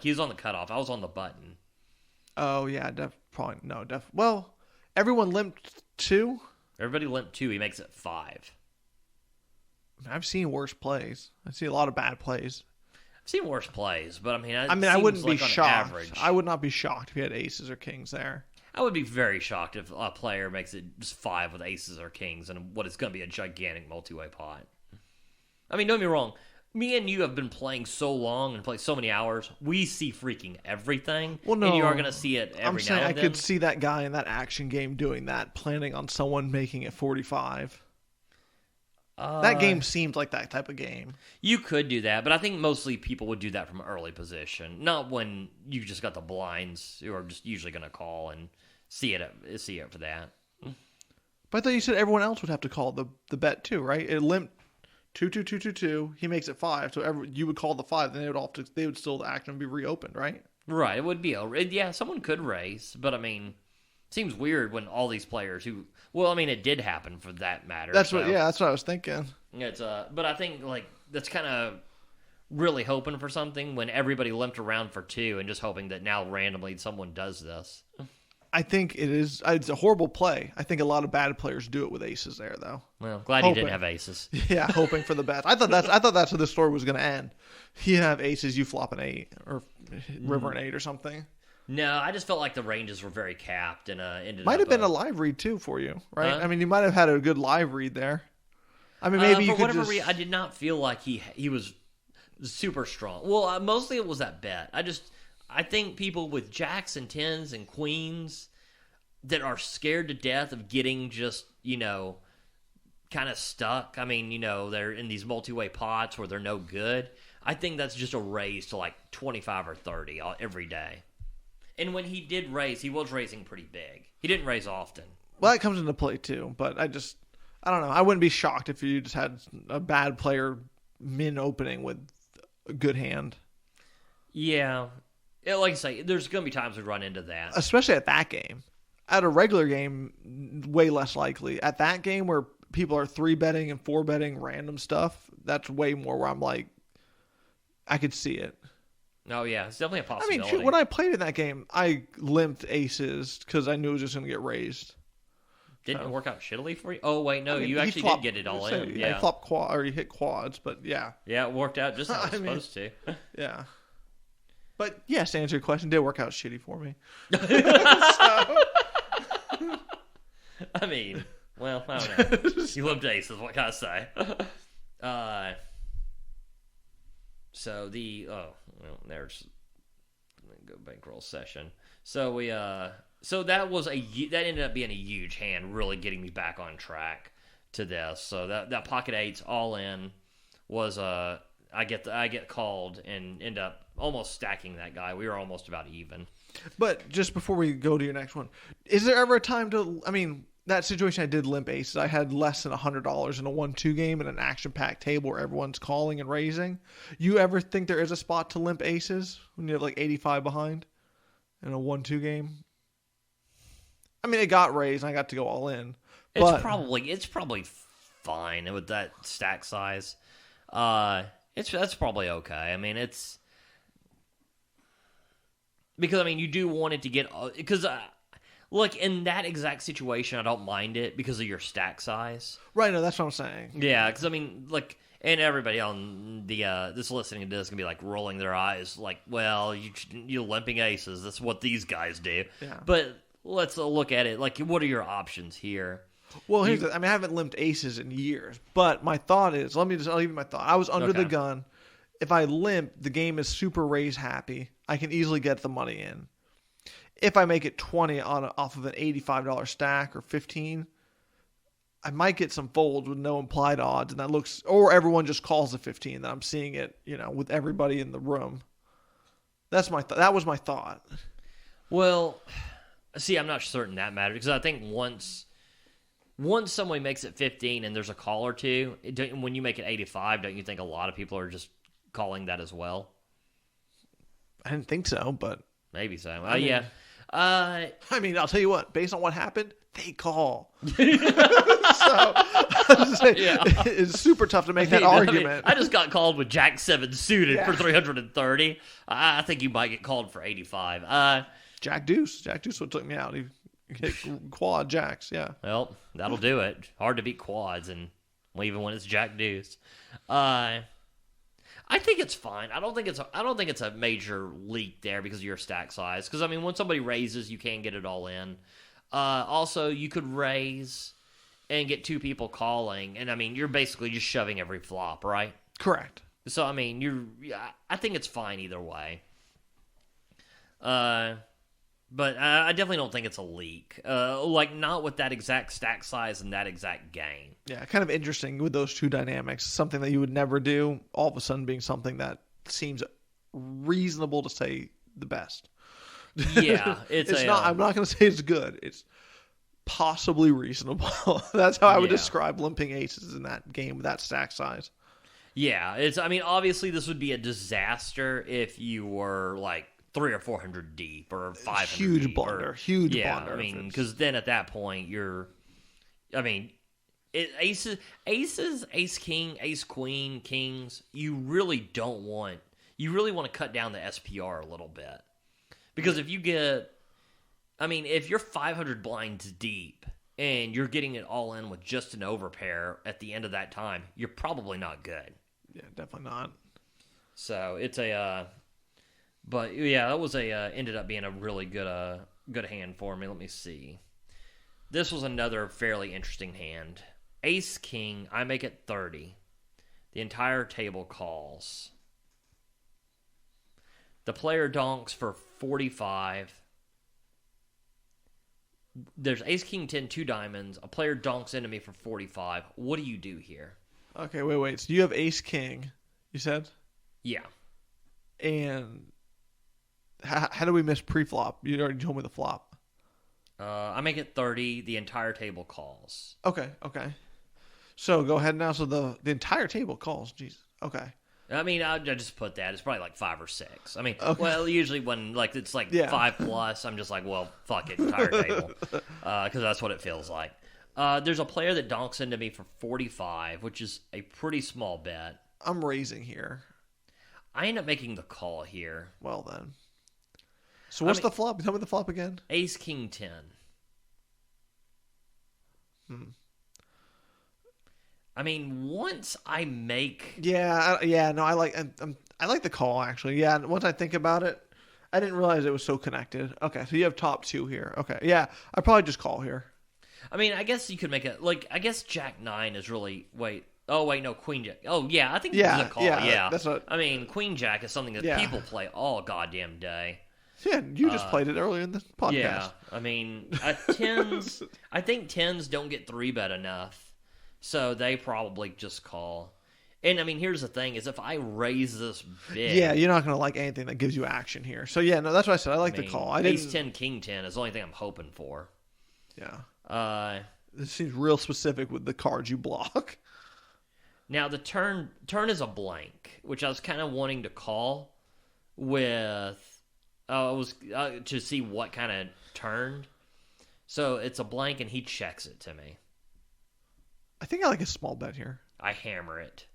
he was on the cutoff. I was on the button. Oh yeah, probably no. Well, everyone limped 2. Everybody limped 2. He makes it 5. I've seen worse plays. I see a lot of bad plays. I've seen worse plays, but I mean, I wouldn't be shocked. Average, I would not be shocked if he had aces or kings there. I would be very shocked if a player makes it just 5 with aces or kings and what is going to be a gigantic multi-way pot. I mean, don't get me wrong. Me and you have been playing so long and played so many hours. We see freaking everything. Well, no, and you are going to see it every I'm saying now and then. I could see that guy in that action game doing that, planning on someone making it 45. That game seemed like that type of game. You could do that, but I think mostly people would do that from early position, not when you just got the blinds who are just usually going to call and see it for that. But I thought you said everyone else would have to call the bet too, right? It limped 2-2-2-2-2. He makes it 5, so you would call the 5. Then they would still the action be reopened, right? Right. It would be someone could raise, but I mean, it seems weird when all these players who. Well, I mean, it did happen for that matter. That's what I was thinking. It's but I think that's kind of really hoping for something when everybody limped around for 2 and just hoping that now randomly someone does this. I think it's a horrible play. I think a lot of bad players do it with aces there, though. Well, glad he didn't have aces. Yeah, hoping for the best. I thought that's how the story was going to end. He have aces, you flop an 8 or river an 8 or something. No, I just felt like the ranges were very capped and ended. Might have been a live read too for you, right? I mean, you might have had a good live read there. I mean, maybe you could I did not feel like he was super strong. Well, mostly it was that bet. I think people with jacks and 10s and queens that are scared to death of getting just, kind of stuck. I mean, they're in these multi-way pots where they're no good. I think that's just a raise to like 25 or 30 every day. And when he did raise, he was raising pretty big. He didn't raise often. Well, that comes into play too, but I don't know. I wouldn't be shocked if you just had a bad player min opening with a good hand. Yeah. Like I say, there's going to be times we run into that. Especially at that game. At a regular game, way less likely. At that game where people are 3-betting and 4-betting random stuff, that's way more where I'm like, I could see it. Oh, yeah. It's definitely a possibility. I mean, when I played in that game, I limped aces because I knew it was just going to get raised. Didn't it work out shittily for you? Oh, wait, no. You actually did get it all in. Yeah. He flopped quad, or he hit quads, but yeah. Yeah, it worked out just how it was supposed to. Yeah. But yes, to answer your question, it did work out shitty for me. I mean, well, I don't know. You limped aces, what can I say? So there's go bankroll session. So that ended up being a huge hand, really getting me back on track to this. So that pocket 8s all in was I get called and end up almost stacking that guy. We were almost about even. But just before we go to your next one, is there ever a time to? I mean, that situation I did limp aces. I had less than $100 in a 1-2 game in an action-packed table where everyone's calling and raising. You ever think there is a spot to limp aces when you have like 85 behind in a 1-2 game? I mean, it got raised and I got to go all in. It's probably fine with that stack size. That's probably okay. I mean, it's because I mean you do want it to get because. Look, in that exact situation, I don't mind it because of your stack size. Right, no, that's what I'm saying. Yeah, because, I mean, like, and everybody on the this listening to this can be, like, rolling their eyes, like, well, you're limping aces. That's what these guys do. Yeah. But let's look at it. Like, what are your options here? Well, I haven't limped aces in years, but my thought is, I'll give you my thought. I was under the gun. If I limp, the game is super raise happy. I can easily get the money in. If I make it 20 off of an $85 stack or 15, I might get some folds with no implied odds, and or everyone just calls the 15. That I'm seeing it, with everybody in the room. That's that was my thought. Well, see, I'm not certain that matters because I think once once somebody makes it 15 and there's a call or two, when you make it 85, don't you think a lot of people are just calling that as well? I didn't think so, but Maybe so. mean- Yeah. I mean, I'll tell you what. Based on what happened, they call. So I'm just saying, it's super tough to make that argument. I just got called with Jack 7 suited for 330. I think you might get called for 85. Jack Deuce. Jack Deuce what took me out. He hit quad jacks. Yeah. Well, that'll do it. Hard to beat quads, and even when it's Jack Deuce. I think it's fine. I don't think it's a major leak there because of your stack size. Because I mean, when somebody raises, you can't get it all in. Also, you could raise and get two people calling, and I mean, you're basically just shoving every flop, right? Correct. So I mean, I think it's fine either way. But I definitely don't think it's a leak. Not with that exact stack size and that exact game. Yeah, kind of interesting with those two dynamics. Something that you would never do, all of a sudden being something that seems reasonable to say the best. Yeah, it's not. I'm not going to say it's good. It's possibly reasonable. That's how I would describe limping aces in that game with that stack size. Yeah, I mean, obviously this would be a disaster if you were like 300 or 400 deep or 500 huge deep. Blunder. Huge blunder. Yeah, I mean, because then at that point aces, ace king, ace queen, kings. You really want to cut down the SPR a little bit, because if you're 500 blinds deep and you're getting it all in with just an overpair at the end of that time, you're probably not good. Yeah, definitely not. So it's but yeah, that was ended up being a really good hand for me. Let me see. This was another fairly interesting hand. Ace king, I make it 30. The entire table calls. The player donks for 45. There's ace king 10, 2 diamonds. A player donks into me for 45. What do you do here? Okay, wait. So you have ace king, you said? Yeah. And how do we miss preflop? You already told me the flop. I make it 30. The entire table calls. Okay. So go ahead now. So the entire table calls. Jesus. Okay. I mean, I just put that. It's probably like 5 or 6. I mean, Okay. well, usually when it's 5 plus, I'm just like, well, fuck it, entire table, because that's what it feels like. There's a player that donks into me for 45, which is a pretty small bet. I'm raising here. I end up making the call here. Well then. So what's the flop? Tell me the flop again. Ace king 10. I mean, once I make I like the call actually. Yeah, once I think about it, I didn't realize it was so connected. Okay, so you have top 2 here. Okay, yeah, I probably just call here. I mean, I guess you could make it I guess Jack 9 is really no, Queen Jack. Oh yeah, I think this is a call. Yeah, that's what I mean. Queen Jack is something that people play all goddamn day. Yeah, you just played it earlier in the podcast. Yeah, I mean, tens. I think tens don't get 3-bet enough, so they probably just call. And I mean, here's the thing: is if I raise this big, you're not going to like anything that gives you action here. So yeah, no, that's what I said. I like the call. Ace 10, King 10 is the only thing I'm hoping for. Yeah. This seems real specific with the cards you block. Now the turn is a blank, which I was kind of wanting to call with. To see what kind of turned. So it's a blank, and he checks it to me. I think I like a small bet here. I hammer it.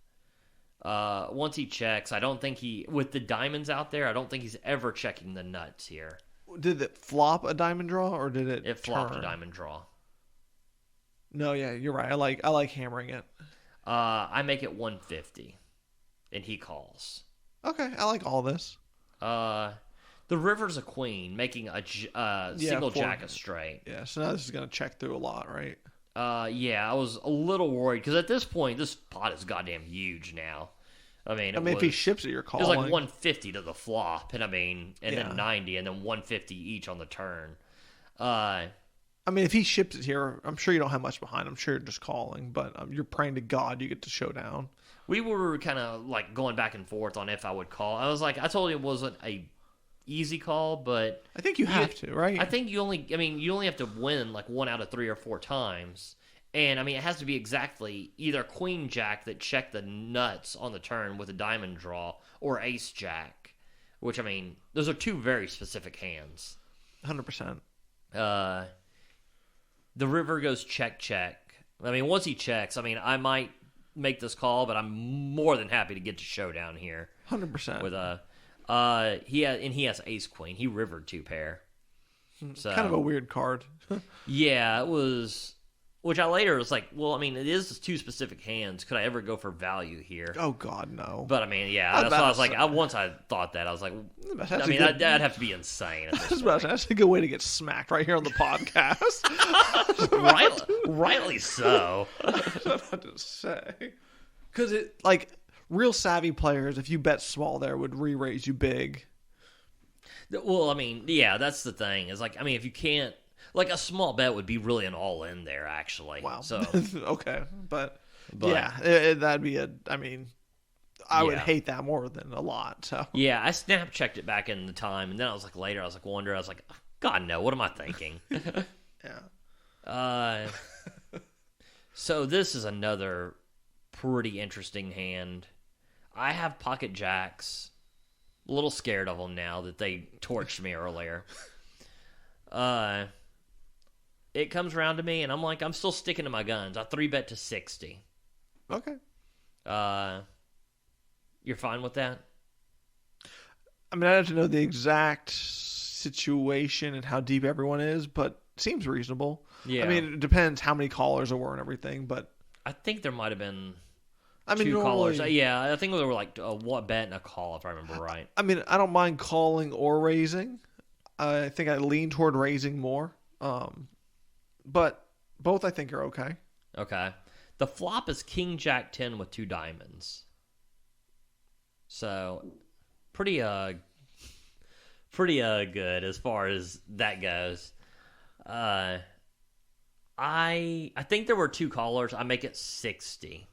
Once he checks, I don't think with the diamonds out there, I don't think he's ever checking the nuts here. Did it flop a diamond draw, or did it? It flopped a diamond draw. No, yeah, you're right. I like hammering it. I make it 150, and he calls. Okay, I like all this. The river's a queen, making a single jack a straight. Yeah, so now this is going to check through a lot, right? Yeah, I was a little worried, because at this point, this pot is goddamn huge now. I mean, if he ships it, you're calling. It was like 150 to the flop, and then 90, and then 150 each on the turn. I mean, if he ships it here, I'm sure you don't have much behind. I'm sure you're just calling, but you're praying to God you get to showdown. We were kind of like going back and forth on if I would call. I was like, I told you it wasn't a easy call, but I think you have to, right? I think you only have to win like 1 out of 3 or 4 times, And, I mean, it has to be exactly either queen jack that checked the nuts on the turn with a diamond draw or ace jack, which, I mean, those are two very specific hands. 100%. The river goes check, check. I mean, once he checks, I mean, I might make this call, but I'm more than happy to get to showdown here. 100%. With he has ace queen. He rivered 2 pair. So kind of a weird card. yeah, it was. Which I later was like, well, I mean, it is 2 specific hands. Could I ever go for value here? Oh God, no. But I mean, yeah, that's why I was like, once I thought that, I was like, I mean, that'd have to be insane. At this point. That's a good way to get smacked right here on the podcast. Rightly so. I don't know what to say. Because like real savvy players, if you bet small there, would re-raise you big. Well, I mean, yeah, that's the thing. Is like, I mean, if you can't, like, a small bet would be really an all-in there, actually. Wow. So okay, but yeah, that'd be a. I mean, I would Yeah. hate that more than a lot. So yeah, I snap checked it back in the time, and then I was like, later, I was like, God no, what am I thinking? yeah. So this is another pretty interesting hand. I have pocket jacks. A little scared of them now that they torched me earlier. It comes around to me, and I'm like, I'm still sticking to my guns. I 3-bet to 60. Okay. You're fine with that? I mean, I have to know the exact situation and how deep everyone is, but it seems reasonable. Yeah. I mean, it depends how many callers there were and everything, but I think there might have been I mean, 2 normally, callers. Yeah, I think there were like one bet and a call, if I remember right. I mean, I don't mind calling or raising. I think I lean toward raising more. But both I think are okay. Okay. The flop is King Jack 10 with 2 diamonds. So pretty good as far as that goes. I think there were 2 callers. I make it 60.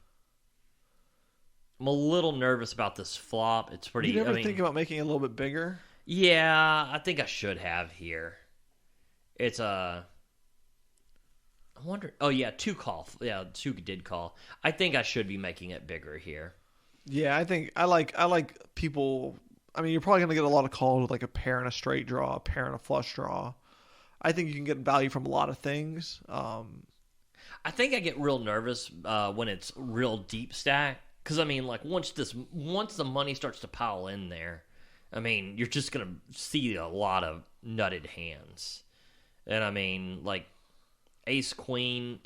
I'm a little nervous about this flop. It's pretty. You never think about making it a little bit bigger? Yeah, I think I should have here. It's I wonder. Oh yeah, 2 call. Yeah, 2 did call. I think I should be making it bigger here. Yeah, I think I like people. I mean, you're probably going to get a lot of calls with like a pair and a straight draw, a pair and a flush draw. I think you can get value from a lot of things. I think I get real nervous when it's real deep stack. Because, I mean, like, once the money starts to pile in there, I mean, you're just going to see a lot of nutted hands. And, I mean, like, Ace Queen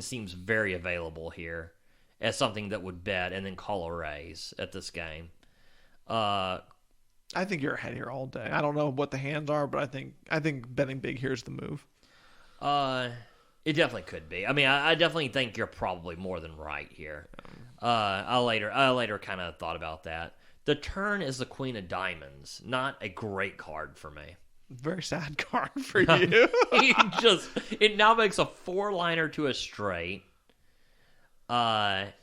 seems very available here as something that would bet and then call a raise at this game. I think you're ahead here all day. I don't know what the hands are, but I think betting big here is the move. It definitely could be. I mean, I definitely think you're probably more than right here. I later kind of thought about that. The turn is the Queen of Diamonds. Not a great card for me. Very sad card for you. It now makes a 4-liner to a straight, and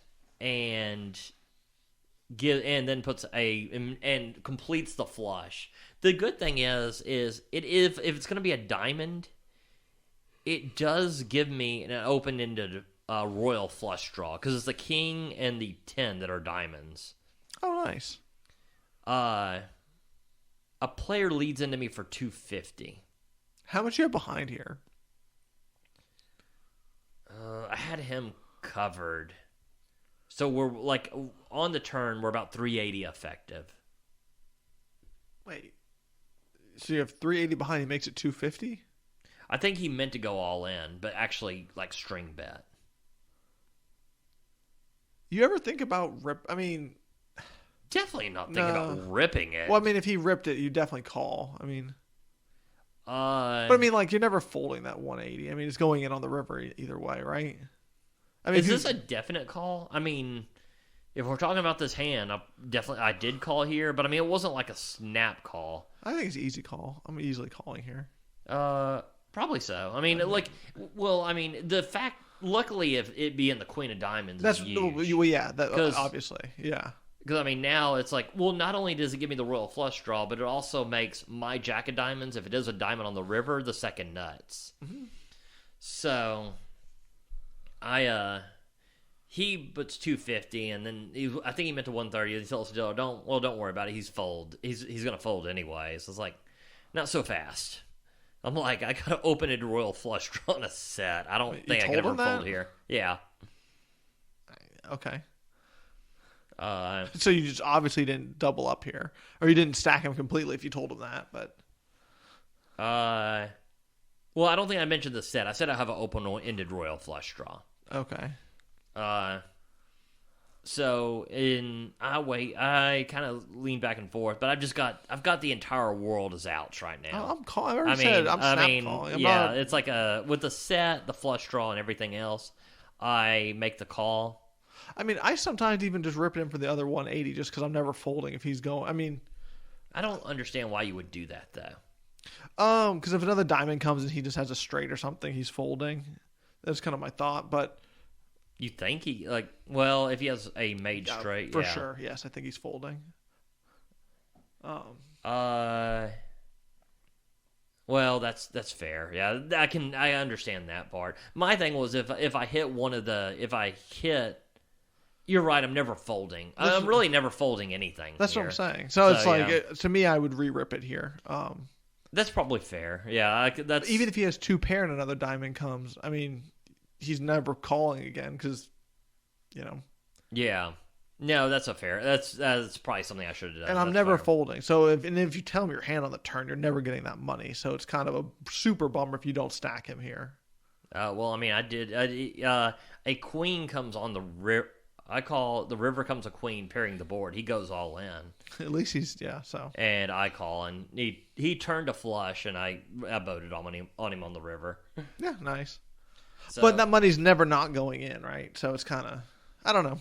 then puts and completes the flush. The good thing is if it's going to be a diamond, it does give me an open-ended royal flush draw because it's the king and the 10 that are diamonds. Oh, nice. A player leads into me for 250. How much you have behind here? I had him covered. So we're like on the turn, we're about 380 effective. Wait. So you have 380 behind, he makes it 250? I think he meant to go all in, but actually like string bet. You ever think about Definitely not thinking about ripping it. Well, I mean, if he ripped it, you definitely call. I mean, but I mean, like, you're never folding that 180. I mean, it's going in on the river either way, right? I mean, is this a definite call? I mean, if we're talking about this hand, I did call here, but I mean, it wasn't like a snap call. I think it's an easy call. I'm easily calling here. Probably so. I mean, the fact. Luckily, if it being the Queen of Diamonds, that's is huge. Well, yeah, that obviously, yeah. Because, I mean, now it's like, well, not only does it give me the royal flush draw, but it also makes my Jack of Diamonds, if it is a diamond on the river, the second nuts. Mm-hmm. So, He puts 250, and then I think he meant to 130. He tells us, don't worry about it. He's gonna fold anyway. So it's like, not so fast. I'm like, I gotta open a royal flush draw on a set. I don't think I can ever fold here. Yeah. Okay. Uh, So you just obviously didn't double up here, or you didn't stack him completely if you told him that. But well, I don't think I mentioned the set. I said I have an open-ended royal flush draw. okay. So I kind of lean back and forth, but I've got the entire world as outs right now. I'm calling. I already said I'm snap calling. It's like with the set, the flush draw, and everything else. I make the call. I mean, I sometimes even just rip it in for the other 180 just because I'm never folding if he's going. I mean, I don't understand why you would do that though. Because if another diamond comes and he just has a straight or something, he's folding. That's kind of my thought, but. You think if he has a made straight, for sure. Yes, I think he's folding. Well, that's fair. Yeah, I understand that part. My thing was if I hit, you're right. I'm never folding. I'm really never folding anything. That's here. what I'm saying. So it's like to me, I would re-rip it here. That's probably fair. Yeah, that's even if he has two pair and another diamond comes. I mean. He's never calling again because, Yeah. No, that's a fair. That's probably something I should have done. And I'm never folding. So if you tell him your hand on the turn, you're never getting that money. So it's kind of a super bummer if you don't stack him here. Well, I mean, I did. A queen comes on the river. I call the river comes a queen pairing the board. He goes all in. At least so. And I call, and he turned a flush, and I voted on him on the river. Yeah, nice. So, but that money's never not going in, right? So it's kind of, I don't know.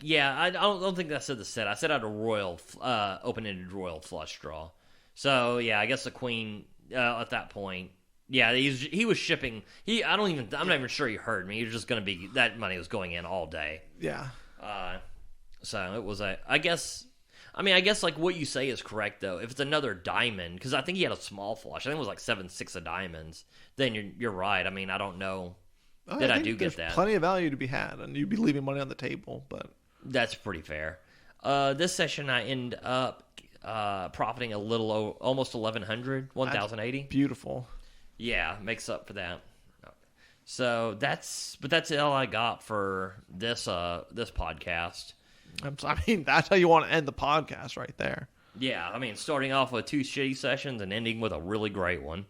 Yeah, I don't think I said the set. I said I had a royal, open-ended royal flush draw. So yeah, I guess the queen at that point. Yeah, he was shipping. I'm not even sure he heard me. He was just going to be that money was going in all day. Yeah. So it was I guess like what you say is correct though. If it's another diamond, because I think he had a small flush. I think it was like 7-6 of diamonds. Then you're right. I mean, I don't know that I do get that. Plenty of value to be had, and you'd be leaving money on the table. But that's pretty fair. This session I end up profiting a little almost 1,1080. Beautiful. Yeah, makes up for that. So that's all I got for this podcast. I mean, that's how you want to end the podcast right there. Yeah, I mean, starting off with 2 shitty sessions and ending with a really great one.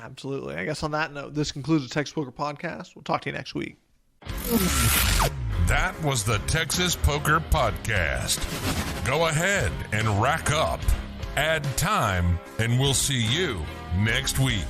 Absolutely. I guess on that note, this concludes the Texas Poker Podcast. We'll talk to you next week. That was the Texas Poker Podcast. Go ahead and rack up, add time, and we'll see you next week.